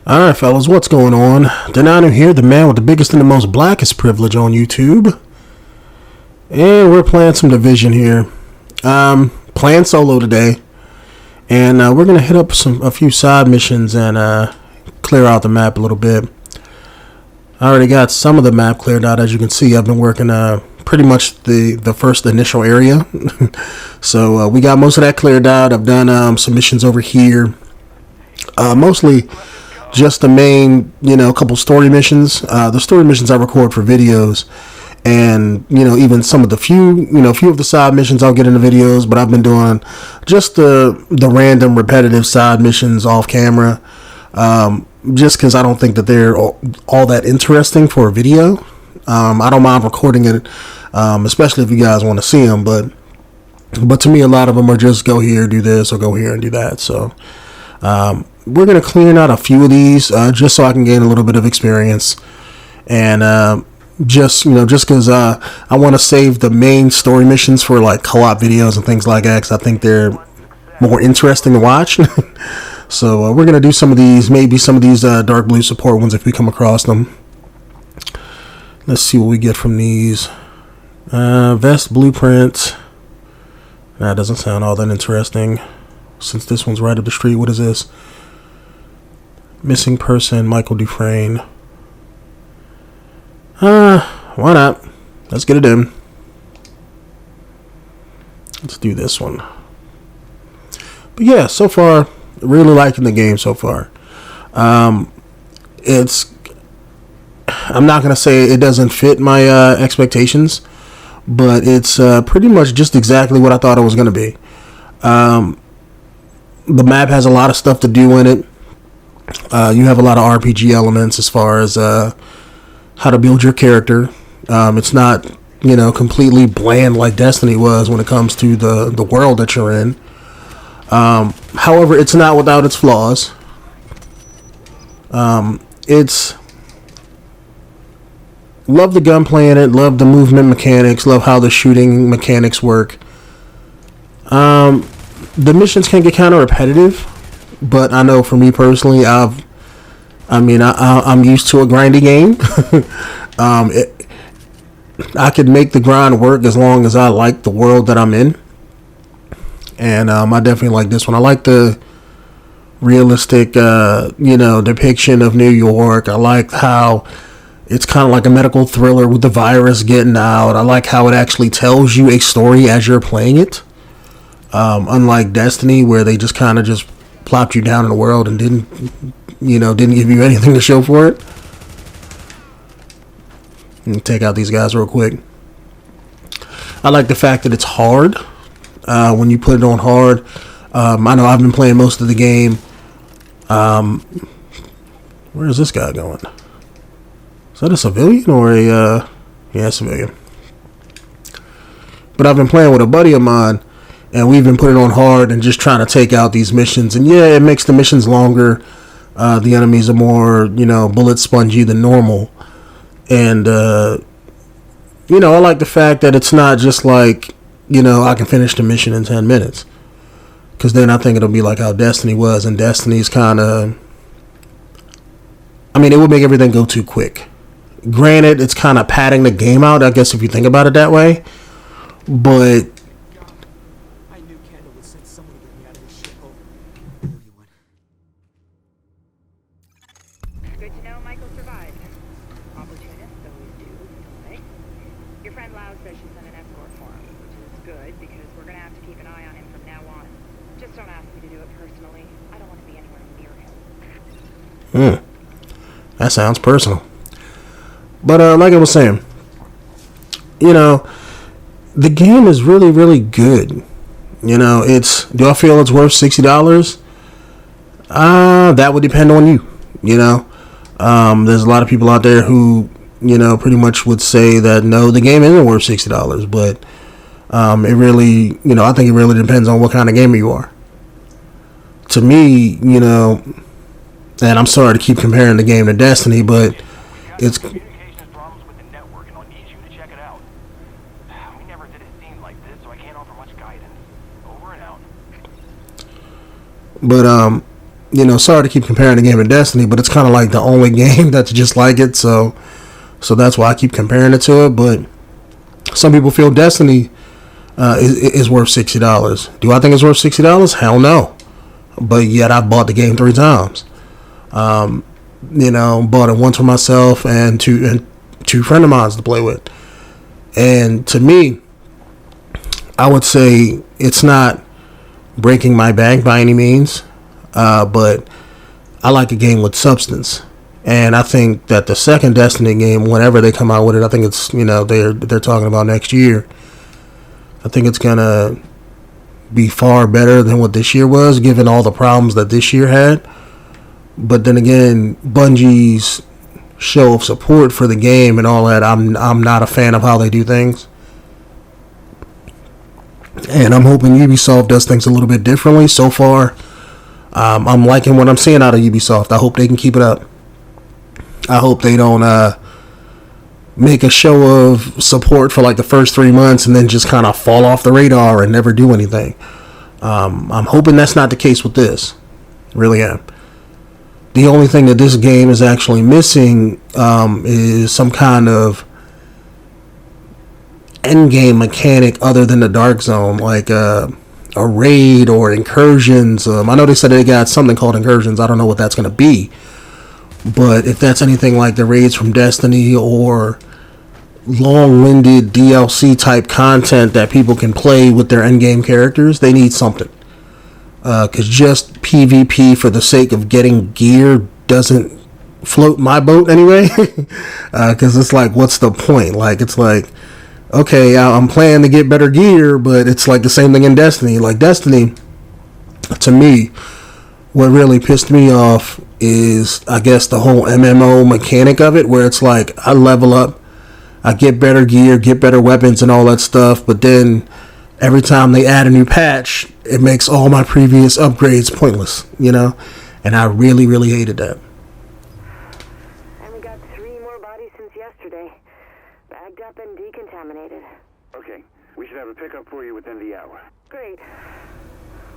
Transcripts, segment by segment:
Alright, fellas, what's going on? Denonu here, the man with the biggest and the most blackest privilege on YouTube. And we're playing some Division here. Playing solo today. And we're going to hit up a few side missions and clear out the map a little bit. I already got some of the map cleared out. As you can see, I've been working pretty much the first initial area. So we got most of that cleared out. I've done some missions over here. Mostly just the main, couple story missions. The story missions I record for videos, and even some of the few of the side missions I'll get into videos. But I've been doing just the random repetitive side missions off camera, just because I don't think that they're all that interesting for a video. I don't mind recording it, especially if you guys want to see them. But to me, a lot of them are just go here, do this, or go here and do that. So we're going to clean out a few of these just so I can gain a little bit of experience. And just because I want to save the main story missions for like co-op videos and things like that, because I think they're more interesting to watch. So we're going to do some of these, maybe some of these dark blue support ones if we come across them. Let's see what we get from these. Vest blueprint. That doesn't sound all that interesting. Since this one's right up the street, what is this? Missing person, Michael Dufresne. Why not? Let's get it in. Let's do this one. But yeah, so far, really liking the game so far. I'm not going to say it doesn't fit my expectations, but it's pretty much just exactly what I thought it was going to be. The map has a lot of stuff to do in it. You have a lot of RPG elements as far as how to build your character. It's not, completely bland like Destiny was when it comes to the world that you're in. However, it's not without its flaws. It's love the gunplay in it, love the movement mechanics, love how the shooting mechanics work. The missions can get kind of repetitive, but I know for me personally, I'm used to a grindy game. I could make the grind work as long as I like the world that I'm in. And I definitely like this one. I like the realistic, depiction of New York. I like how it's kind of like a medical thriller with the virus getting out. I like how it actually tells you a story as you're playing it. Unlike Destiny, where they just kind of just plopped you down in the world and didn't give you anything to show for it. Let me take out these guys real quick. I like the fact that it's hard. When you put it on hard, I know I've been playing most of the game. Where is this guy going? Is that a civilian or a civilian? But I've been playing with a buddy of mine, and we've been putting on hard and just trying to take out these missions. And yeah, it makes the missions longer. The enemies are more, bullet spongy than normal. And, I like the fact that it's not just like, I can finish the mission in 10 minutes. Because then I think it'll be like how Destiny was. And Destiny's kind of, it would make everything go too quick. Granted, it's kind of padding the game out, I guess, if you think about it that way. But good to know Michael survived. Opportunists always do, don't they? Your friend Lau says she sent an escort for him, which is good because we're gonna have to keep an eye on him from now on. Just don't ask me to do it personally. I don't want to be anywhere near him. That sounds personal. But like I was saying, the game is really, really good. Do I feel it's worth $60? That would depend on you. There's a lot of people out there who, pretty much would say that no, the game isn't worth $60. But it really, I think it really depends on what kind of gamer you are. To me, and I'm sorry to keep comparing the game to Destiny, but it's communications problems with the network, and I'll need you to check it out. We never did a scene like this, so I can't offer much guidance. Over and out. But sorry to keep comparing the game to Destiny, but it's kind of like the only game that's just like it. So that's why I keep comparing it to it. But some people feel Destiny is worth $60. Do I think it's worth $60? Hell no. But yet I've bought the game 3 times. Bought it once for myself and two friend of mine to play with. And to me, I would say it's not breaking my bank by any means, but I like a game with substance. And I think that the second Destiny game, whenever they come out with it, I think it's, they're talking about next year. I think it's going to be far better than what this year was, given all the problems that this year had. But then again, Bungie's show of support for the game and all that, I'm not a fan of how they do things. And I'm hoping Ubisoft does things a little bit differently. So far, I'm liking what I'm seeing out of Ubisoft. I hope they can keep it up. I hope they don't make a show of support for like the first 3 months and then just kind of fall off the radar and never do anything. I'm hoping that's not the case with this. Really am. The only thing that this game is actually missing is some kind of end game mechanic other than the Dark Zone, like a raid or incursions. I know they said they got something called incursions. I don't know what that's going to be. But if that's anything like the raids from Destiny or long-winded DLC type content that people can play with their endgame characters, they need something. Because just PvP for the sake of getting gear doesn't float my boat anyway. Because it's like, what's the point? Like, it's like, okay, I'm planning to get better gear, but it's like the same thing in Destiny. Like, Destiny, to me, what really pissed me off is, I guess, the whole MMO mechanic of it, where it's like, I level up, I get better gear, get better weapons and all that stuff, but then every time they add a new patch, it makes all my previous upgrades pointless, and I really, really hated that. And we got 3 more bodies since yesterday, bagged up and decontaminated. Okay, we should have a pickup for you within the hour. Great.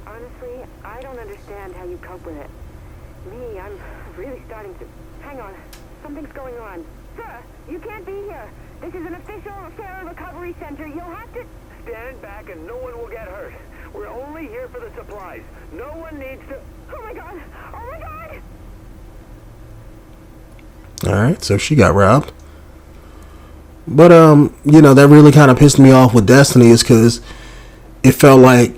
Honestly, I don't understand how you cope with it. Me, I'm really starting to... Hang on. Something's going on. Sir, you can't be here. This is an official repair and recovery center. You'll have to... Stand back and no one will get hurt. We're only here for the supplies. No one needs to... Oh my god! Oh my god! Alright, so she got robbed. But, that really kind of pissed me off with Destiny is because it felt like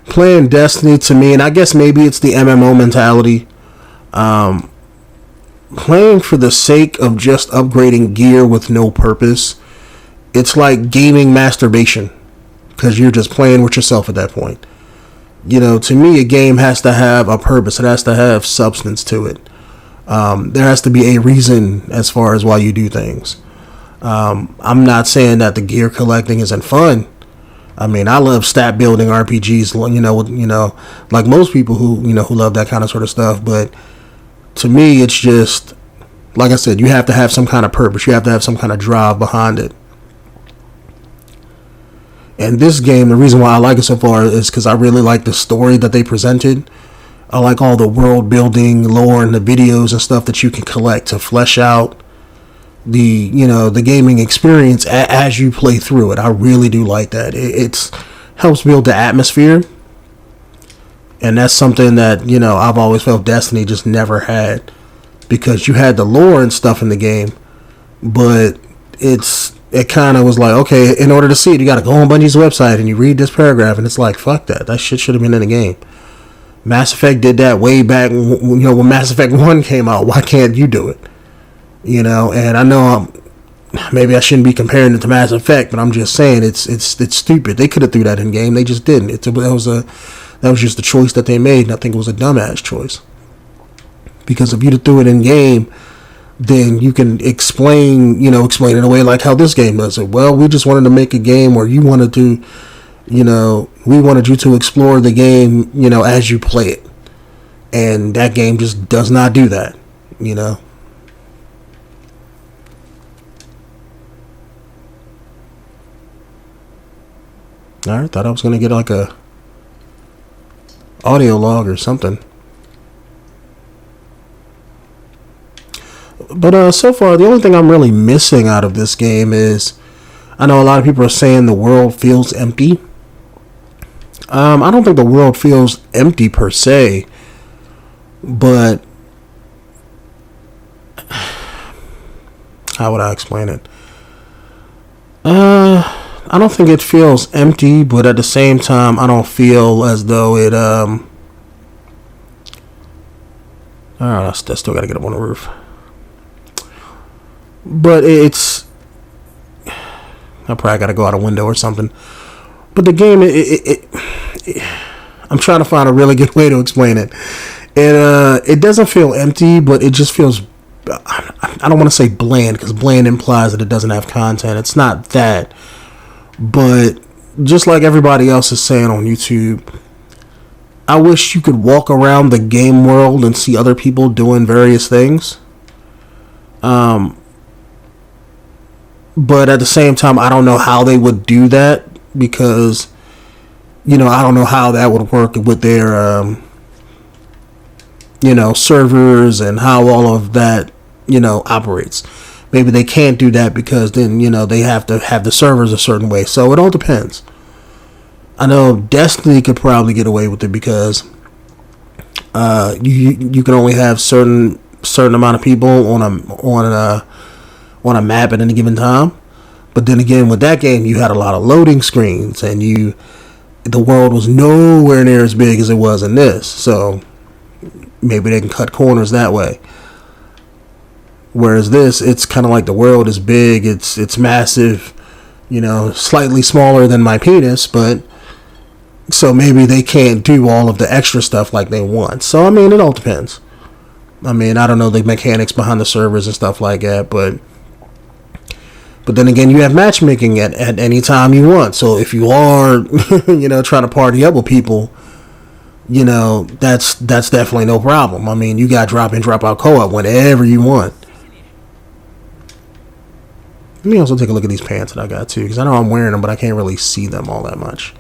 playing Destiny to me, and I guess maybe it's the MMO mentality, playing for the sake of just upgrading gear with no purpose, it's like gaming masturbation, because you're just playing with yourself at that point. To me, a game has to have a purpose. It has to have substance to it. There has to be a reason as far as why you do things. I'm not saying that the gear collecting isn't fun. I mean, I love stat building RPGs, like most people who love that kind of sort of stuff. But to me, it's just, like I said, you have to have some kind of purpose. You have to have some kind of drive behind it. And this game, the reason why I like it so far is because I really like the story that they presented. I like all the world building, lore, and the videos and stuff that you can collect to flesh out the gaming experience as you play through it. I really do like that. It's helps build the atmosphere, and that's something that I've always felt Destiny just never had, because you had the lore and stuff in the game, but it kind of was like, okay, in order to see it, you got to go on Bungie's website and you read this paragraph, and it's like, fuck that shit should have been in the game. Mass Effect did that way back when Mass Effect 1 came out. Why can't you do it? And I know maybe I shouldn't be comparing it to Mass Effect, but I'm just saying it's stupid. They could have threw that in game. They just didn't. That was just the choice that they made, and I think it was a dumbass choice. Because if you'd have threw it in game, then you can explain it away like how this game does it. Well, we just wanted to make a game where you wanted to, we wanted you to explore the game, as you play it. And that game just does not do that, Alright, thought I was going to get like a audio log or something. But so far, the only thing I'm really missing out of this game is, I know a lot of people are saying the world feels empty. I don't think the world feels empty per se, but how would I explain it? I don't think it feels empty, but at the same time, I don't feel as though it, alright, I still gotta get up on the roof. But it's, I probably gotta go out a window or something. But the game, I'm trying to find a really good way to explain it. It doesn't feel empty, but it just feels, I don't want to say bland, because bland implies that it doesn't have content. It's not that. But just like everybody else is saying on YouTube, I wish you could walk around the game world and see other people doing various things. But at the same time, I don't know how they would do that, because, I don't know how that would work with their, servers and how all of that, operates. Maybe they can't do that because then, they have to have the servers a certain way. So it all depends. I know Destiny could probably get away with it because you can only have certain amount of people on a map at any given time. But then again, with that game, you had a lot of loading screens, and the world was nowhere near as big as it was in this. So maybe they can cut corners that way. Whereas this, it's kind of like the world is big, it's massive, slightly smaller than my penis, but so maybe they can't do all of the extra stuff like they want. So, I mean, it all depends. I mean, I don't know the mechanics behind the servers and stuff like that, but then again, you have matchmaking at any time you want. So if you are, trying to party up with people, that's definitely no problem. I mean, you got drop in, drop out co-op whenever you want. Let me also take a look at these pants that I got too, because I know I'm wearing them, but I can't really see them all that much.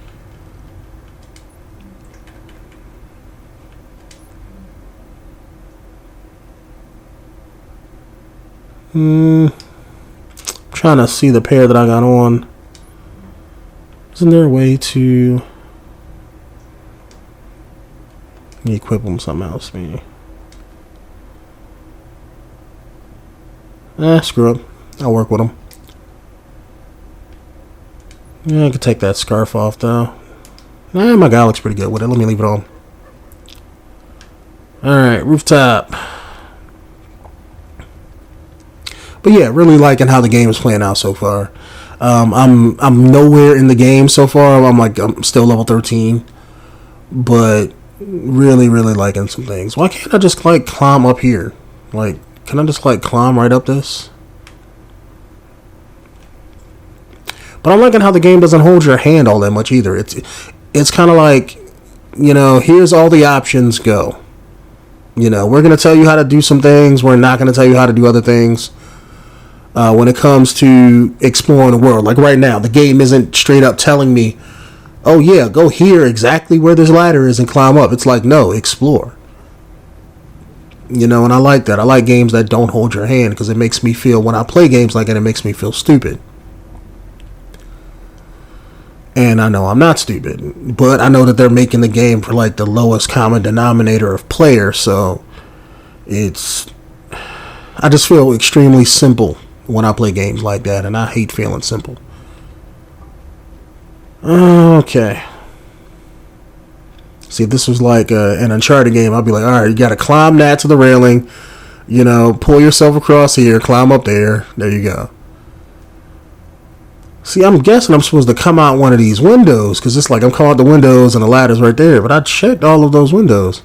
Trying to see the pair that I got on. Isn't there a way to equip them something else? Maybe. Screw it. I'll work with them. Yeah, I could take that scarf off though. My guy looks pretty good with it. Let me leave it on. Alright, rooftop. But yeah, really liking how the game is playing out so far. I'm nowhere in the game so far. I'm still level 13. But really, really liking some things. Why can't I just climb up here? Can I just climb right up this? But I'm liking how the game doesn't hold your hand all that much either. It's kind of like, here's all the options, go. We're going to tell you how to do some things. We're not going to tell you how to do other things. When it comes to exploring the world. Like right now, the game isn't straight up telling me, oh yeah, go here exactly where this ladder is and climb up. It's like, no, explore. And I like that. I like games that don't hold your hand, because it makes me feel, when I play games like that, it makes me feel stupid. And I know I'm not stupid, but I know that they're making the game for the lowest common denominator of players, so I just feel extremely simple when I play games like that, and I hate feeling simple. Okay. See, if this was like an Uncharted game, I'd be like, alright, you gotta climb that to the railing, pull yourself across here, climb up there, there you go. See, I'm guessing I'm supposed to come out one of these windows, because it's like I'm coming out the windows and the ladder's right there, but I checked all of those windows.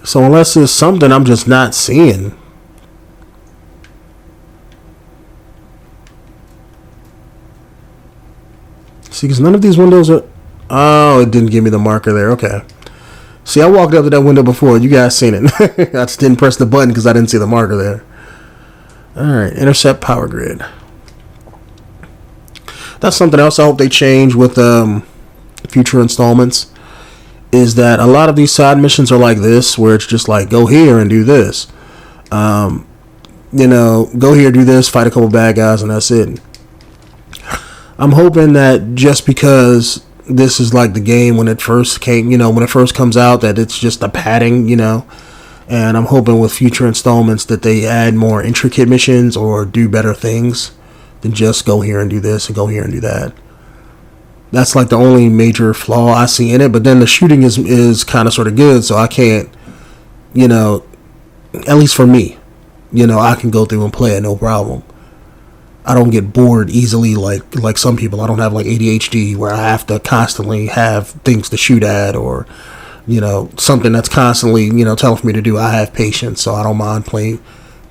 So unless there's something I'm just not seeing. See, because none of these windows are... Oh, it didn't give me the marker there. Okay. See, I walked up to that window before. You guys seen it. I just didn't press the button because I didn't see the marker there. Alright, intercept power grid. That's something else I hope they change with future installments. is that a lot of these side missions are like this, where it's just like, go here and do this. You know, go here, do this, fight a couple bad guys, and that's it. I'm hoping that just because this is like the game when it first came, you know, when it first comes out, that it's just a padding, you know. And I'm hoping with future installments that they add more intricate missions or do better things than just go here and do this and go here and do that. That's like the only major flaw I see in it. But then the shooting is kind of sort of good, so I can't, you know, at least for me, you know, I can go through and play it no problem. I don't get bored easily like some people. I don't have like ADHD where I have to constantly have things to shoot at, or, you know, something that's constantly, you know, telling for me to do. I have patience, so I don't mind playing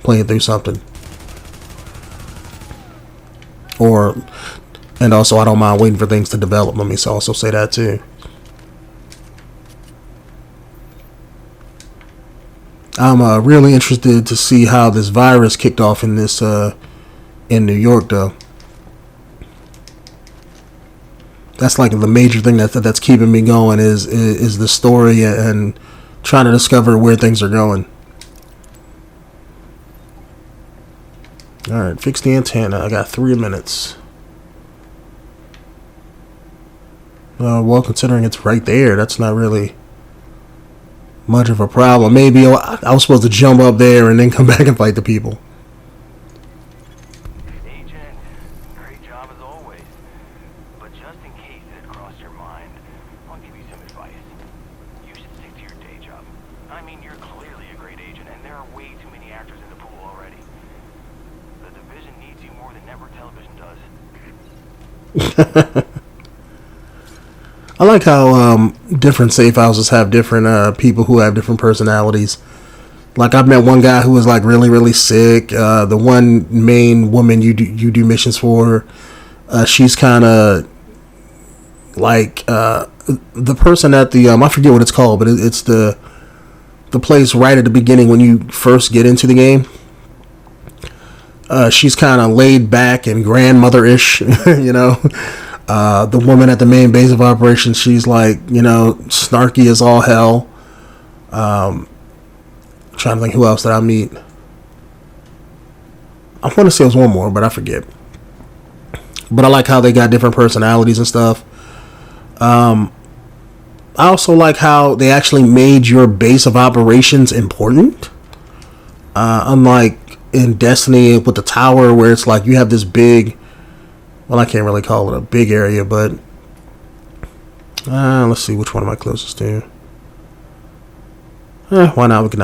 through something. And also I don't mind waiting for things to develop. Let me also say that too. I'm really interested to see how this virus kicked off in this in New York, though. That's like the major thing that's keeping me going is the story and trying to discover where things are going. All right, fix the antenna. I got 3 minutes. Well, considering it's right there, that's not really much of a problem. Maybe I was supposed to jump up there and then come back and fight the people. Agent, great job as always. But just in case it crossed your mind, I'll give you some advice. You should stick to your day job. I mean, you're clearly a great agent, and there are way too many actors in the pool already. The division needs you more than network television does. I like how different safe houses have different people who have different personalities. Like, I've met one guy who was like really, really sick. The one main woman you do missions for, she's kind of like the person at the I forget what it's called, but it's the place right at the beginning when you first get into the game. She's kind of laid back and grandmother-ish, you know. The woman at the main base of operations, she's like, you know, snarky as all hell. Trying to think who else did I meet. I want to say it was one more, but I forget. But I like how they got different personalities and stuff. I also like how they actually made your base of operations important. Unlike in Destiny with the tower, where it's like you have this big, well, I can't really call it a big area, but let's see, which one am I closest to? Why not? We can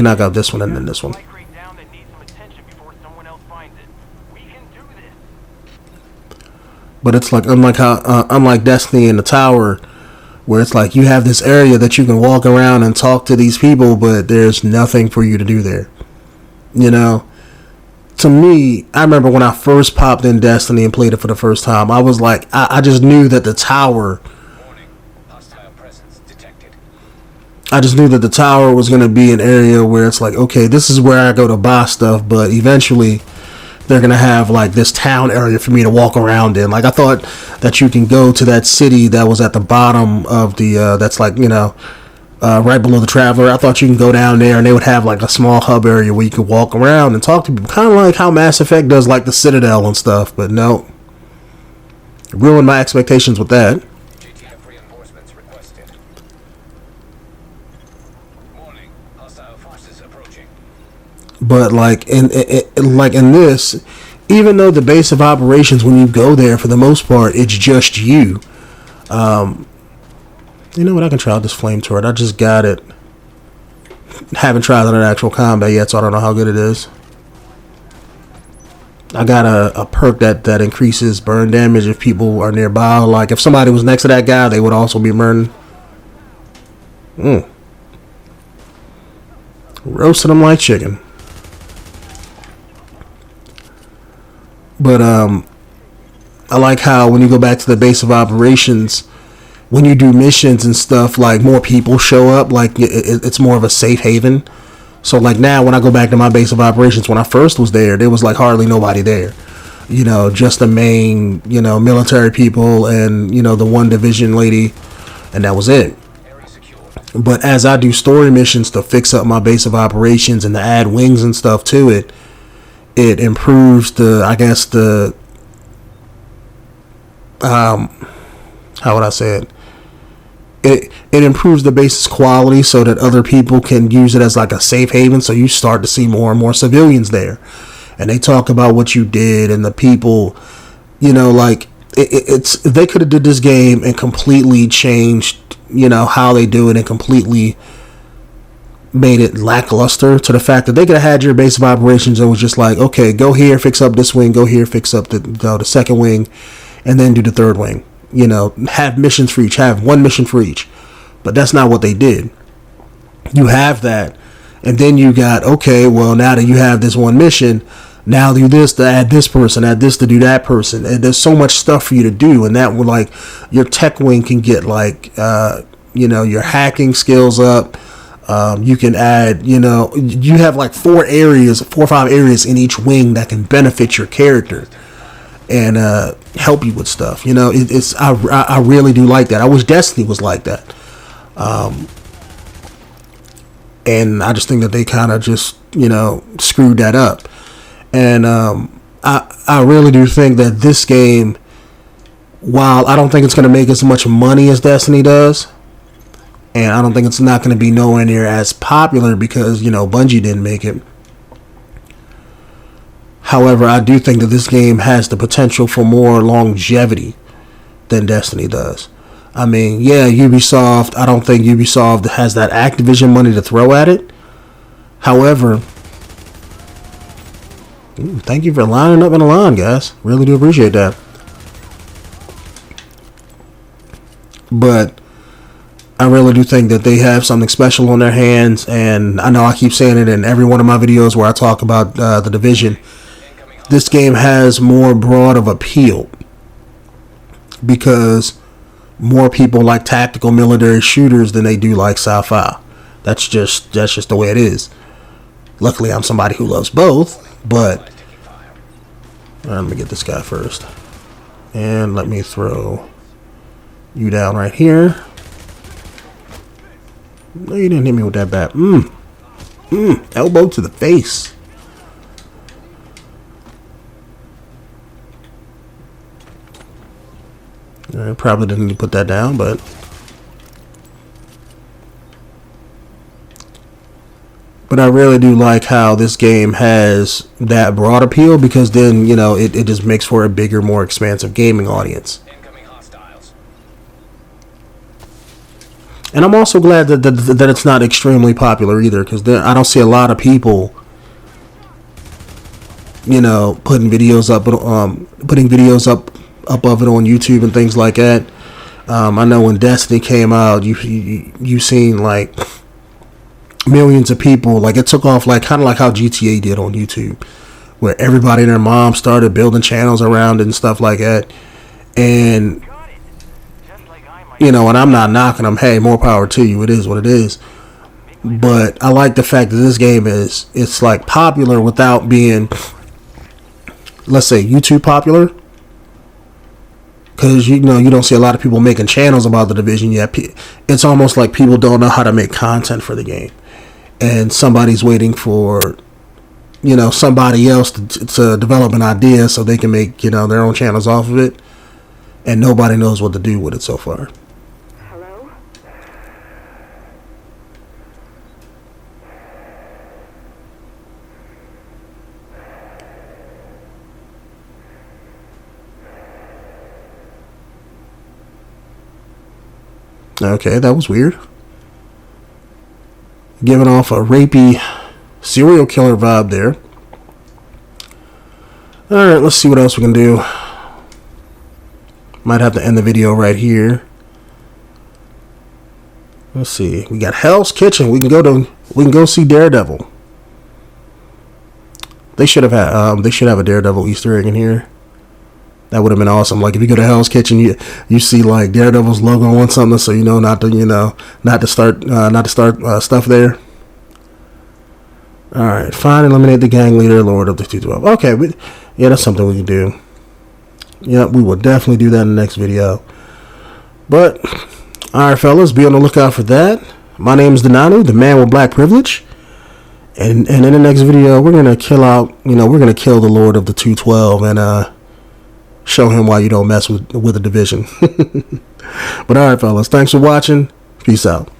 knock out this one and then this one. But it's like unlike Destiny in the tower, where it's like you have this area that you can walk around and talk to these people, but there's nothing for you to do there. You know. To me, I remember when I first popped in Destiny and played it for the first time, I was like, I just knew that the tower, I just knew that the tower was going to be an area where it's like, okay, this is where I go to buy stuff, but eventually they're going to have like this town area for me to walk around in. Like, I thought that you can go to that city that was at the bottom of the, that's like, you know, right below the Traveler. I thought you can go down there and they would have like a small hub area where you could walk around and talk to people, kind of like how Mass Effect does, like the Citadel and stuff. But no, ruined my expectations with that. Reinforcements requested. Warning, hostile forces approaching. But like in this, even though the base of operations, when you go there, for the most part, it's just you. You know what? I can try out this flame turret. I just got it. Haven't tried it in actual combat yet, so I don't know how good it is. I got a perk that increases burn damage if people are nearby. Like, if somebody was next to that guy, they would also be burning. Roasting them like chicken. But I like how when you go back to the base of operations, when you do missions and stuff, like, more people show up. Like, it's more of a safe haven. So like now when I go back to my base of operations, when I first was there was like hardly nobody there. You know, just the main, you know, military people and, you know, the one division lady, and that was it. But as I do story missions to fix up my base of operations and to add wings and stuff to it, it improves the, I guess the, how would I say it? It improves the base's quality so that other people can use it as like a safe haven. So you start to see more and more civilians there, and they talk about what you did and the people, you know, like it's they could have did this game and completely changed, you know, how they do it and completely made it lackluster to the fact that they could have had your base of operations and was just like, okay, go here, fix up this wing, go here, fix up the second wing, and then do the third wing. You know, have missions for each, have one mission for each. But that's not what they did. You have that, and then you got, okay, well, now that you have this one mission, now do this to add this person, add this to do that person, and there's so much stuff for you to do, and that would, like, your tech wing can get, like, you know, your hacking skills up. You can add, you know, you have like 4 or 5 areas in each wing that can benefit your character and help you with stuff. You know, I really do like that. I wish Destiny was like that. And I just think that they kind of just, you know, screwed that up. And I really do think that this game, while I don't think it's going to make as much money as Destiny does, and I don't think it's not going to be nowhere near as popular because, you know, Bungie didn't make it. However, I do think that this game has the potential for more longevity than Destiny does. I mean, yeah, Ubisoft, I don't think Ubisoft has that Activision money to throw at it. However, thank you for lining up in the line, guys. Really do appreciate that. But I really do think that they have something special on their hands, and I know I keep saying it in every one of my videos where I talk about the Division. This game has more broad of appeal because more people like tactical military shooters than they do like sci-fi. That's just the way it is. Luckily, I'm somebody who loves both, but let me get this guy first, and let me throw you down right here. No, you didn't hit me with that bat. Elbow to the face. I probably didn't need to put that down, but I really do like how this game has that broad appeal, because then, you know, it just makes for a bigger, more expansive gaming audience. And I'm also glad that it's not extremely popular either, because I don't see a lot of people, you know, putting videos up of it on YouTube and things like that. I know when Destiny came out, you seen like millions of people, like it took off like kind of like how GTA did on YouTube, where everybody and their mom started building channels around it and stuff like that. And you know, and I'm not knocking them. Hey, more power to you. It is what it is. But I like the fact that this game it's like popular without being, let's say, YouTube popular. Because, you know, you don't see a lot of people making channels about the Division yet. It's almost like people don't know how to make content for the game. And somebody's waiting for, you know, somebody else to develop an idea so they can make, you know, their own channels off of it. And nobody knows what to do with it so far. Hello? Okay, that was weird. Giving off a rapey serial killer vibe there. Alright, let's see what else we can do. Might have to end the video right here. Let's see. We got Hell's Kitchen. We can go see Daredevil. They should have a Daredevil Easter egg in here. That would have been awesome. Like if you go to Hell's Kitchen, you see like Daredevil's logo on something, so you know not to start stuff there. All right, fine. Eliminate the gang leader, Lord of the 212. Okay, yeah, that's something we can do. Yeah, we will definitely do that in the next video. But all right, fellas, be on the lookout for that. My name is Denonu, the man with black privilege. And in the next video, we're gonna kill out, we're gonna kill the Lord of the 212 and show him why you don't mess with a division. But all right, fellas, thanks for watching. Peace out.